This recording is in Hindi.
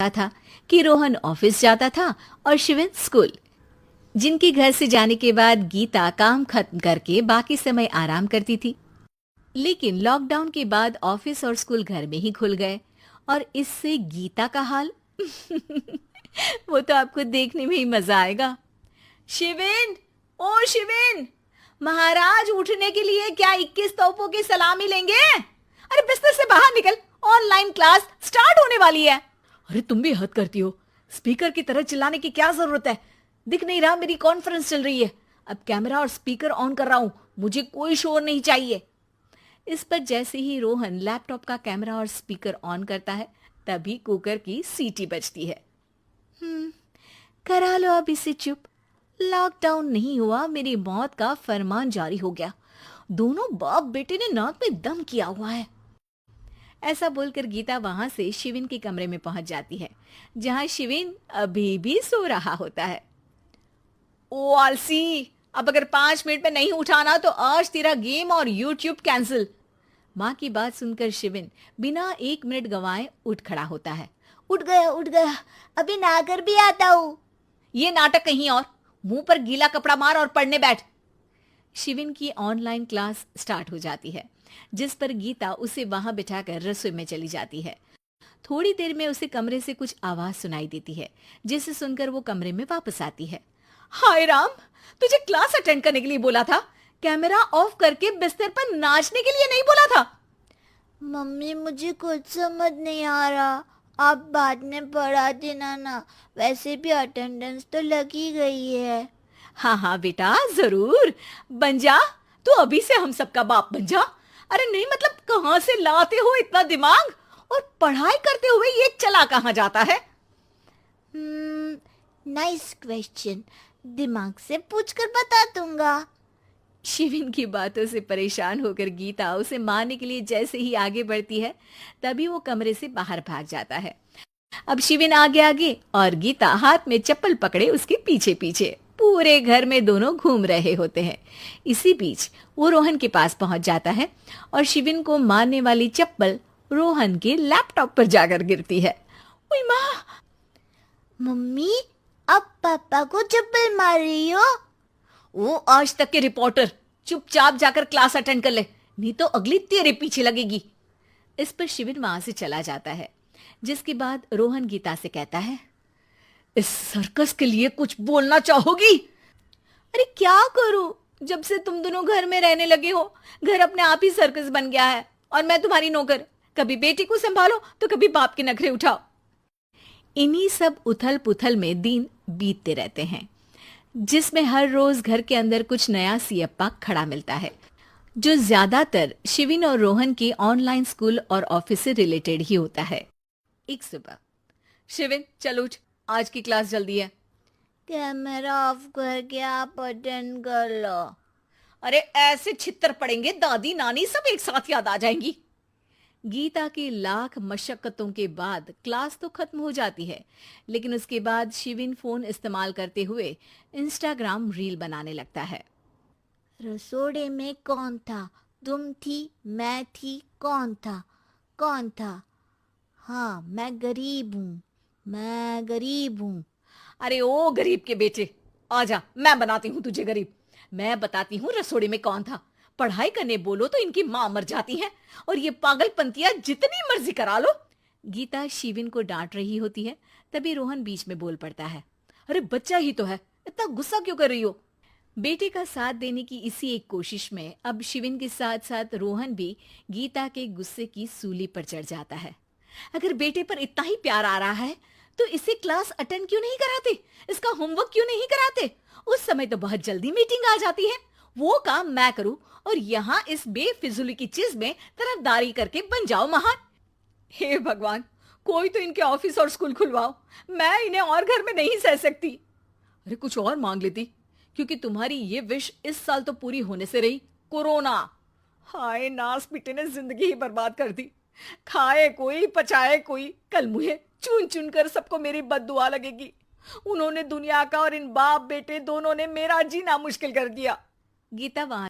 था कि रोहन ऑफिस जाता था और शिविन स्कूल। जिनके घर से जाने के बाद गीता काम खत्म करके बाकी समय आराम करती थी। लेकिन लॉकडाउन के बाद ऑफिस और स्कूल घर में ही खुल गए और इससे गीता का हाल वो तो आपको देखने में ही मजा आएगा। शिविन, ओ शिविन, महाराज उठने के लिए क्या 21 तोपों की सलामी लेंगे? अरे बिस्तर से बाहर निकल, ऑनलाइन क्लास स्टार्ट होने वाली है। अरे तुम भी हद करती हो, स्पीकर की तरह चिल्लाने की क्या जरूरत है? दिख नहीं रहा मेरी कॉन्फ्रेंस चल रही है। अब कैमरा और स्पीकर ऑन कर रहा हूं, मुझे कोई शोर नहीं चाहिए। इस पर जैसे ही रोहन लैपटॉप का कैमरा और स्पीकर ऑन करता है तभी कुकर की सीटी बजती है। करा लो अब इसे चुप। लॉकडाउन नहीं हुआ, मेरी मौत का फरमान जारी हो गया। दोनों बाप बेटे ने नाक में दम किया हुआ है। ऐसा बोलकर गीता वहां से शिविन के कमरे में पहुंच जाती है, जहां शिविन अभी भी सो रहा होता है। ओ आलसी, अब अगर 5 मिनट में नहीं उठाना तो आज तेरा गेम और यूट्यूब कैंसिल। माँ की बात सुनकर शिविन बिना 1 मिनट गंवाए उठ खड़ा होता है। उठ गया, अभी नहाकर भी आता हूँ। ये नाटक कहीं और, मुंह पर गीला कपड़ा मार और पढ़ने बैठ। शिविन की ऑनलाइन क्लास स्टार्ट हो जाती है, जिस पर गीता उसे वहां बिठाकर रसोई में चली जाती है। थोड़ी देर में उसे कमरे से कुछ आवाज सुनाई देती है, जिसे सुनकर वो कमरे में वापस आती है। हाय राम, तुझे क्लास अटेंड करने के लिए बोला था, कैमरा ऑफ करके बिस्तर पर नाचने के लिए नहीं बोला था। मम्मी मुझे कुछ समझ नहीं आ रहा, आप बाद में पढ़ा देना ना, वैसे भी अटेंडेंस तो लगी गई है। हाँ हाँ बेटा, जरूर बन जा, तू अभी से हम सबका बाप बन जा। अरे नहीं मतलब कहाँ से लाते हो इतना दिमाग, और पढ़ाई करते हुए ये चला कहाँ जाता है? नाइस क्वेश्चन, दिमाग से पूछकर बता दूंगा। शिविन की बातों से परेशान होकर गीता उसे मारने के लिए जैसे ही आगे बढ़ती है तभी वो कमरे से बाहर भाग जाता है। अब शिविन आगे आगे और गीता हाथ में चप्पल पकड़े उसके पीछे पीछे पूरे घर में दोनों घूम रहे होते हैं। इसी बीच वो रोहन के पास पहुंच जाता है और शिविन को मारने वाली चप्पल रोहन के लैपटॉप पर जाकर गिरती है। ओए माँ! मम्मी, अब पापा को चप्पल मार रही हो? वो आज तक के रिपोर्टर, चुपचाप जाकर क्लास अटेंड कर ले, नहीं तो अगली तेरे पीछे लगेगी। इस पर शिविन वहां से चला जाता है, जिसके बाद रोहन गीता से कहता है, इस सर्कस के लिए कुछ बोलना चाहोगी? अरे क्या करूं, जब से तुम दोनों घर में रहने लगे हो, घर अपने आप ही सर्कस बन गया है और मैं तुम्हारी नौकर। कभी बेटी को संभालो तो कभी बाप के नखरे उठाओ। इन्हीं सब उथल पुथल में दिन बीतते रहते हैं, जिसमें हर रोज घर के अंदर कुछ नया सियप्पा खड़ा मिलता है, जो ज्यादातर शिविन और रोहन के ऑनलाइन स्कूल और ऑफिस से रिलेटेड ही होता है। एक सुबह, शिविन चल उठ, आज की क्लास जल्दी है। कैमरा ऑफ करके आप अटेंड कर लो। अरे ऐसे छित्तर पड़ेंगे, दादी नानी सब एक साथ याद आ जाएंगी। गीता की लाख मशक्कतों के बाद क्लास तो खत्म हो जाती है, लेकिन उसके बाद शिविन फोन इस्तेमाल करते हुए इंस्टाग्राम रील बनाने लगता है। रसोड़े में कौन था? तुम थी, मैं थी, कौन था? कौन था? हाँ, मैं गरीब हूँ। अरे ओ गरीब के बेटे, आजा, मैं बनाती हूँ तुझे गरीब। मैं बताती हूँ रसोड़े में कौन था। पढ़ाई करने बोलो तो इनकी माँ मर जाती है, और ये पागलपंतियां जितनी मर्जी करा लो। गीता शिविन को डांट रही होती है, तभी रोहन बीच में बोल पड़ता है। अरे बच्चा ही तो है, इतना गुस्सा क्यों कर रही हो? बेटे का साथ देने की इसी एक कोशिश में अब शिविन के साथ साथ रोहन भी गीता के गुस्से की सूली पर चढ़ जाता है। अगर बेटे पर इतना ही प्यार आ रहा है तो इसे क्लास अटेंड क्यों नहीं कराते, इसका होमवर्क क्यों नहीं कराते? उस समय तो बहुत जल्दी मीटिंग आ जाती है, वो काम मैं करूं और यहाँ इस बेफिजुली की चीज में तरफदारी करके बन जाओ महान। हे भगवान, कोई तो इनके ऑफिस और स्कूल खुलवाओ, मैं इन्हें और घर में नहीं सह सकती। अरे कुछ और मांग लेती, क्योंकि तुम्हारी ये विश इस साल तो पूरी होने से रही, कोरोना। हाय नास पिटे ने जिंदगी ही बर्बाद कर दी। खाए कोई पचाए कोई, कल मुझे चुन चुन कर सबको मेरी बद्दुआ लगेगी। उन्होंने दुनिया का और इन बाप बेटे दोनों ने मेरा जीना मुश्किल कर दिया। गीता वहां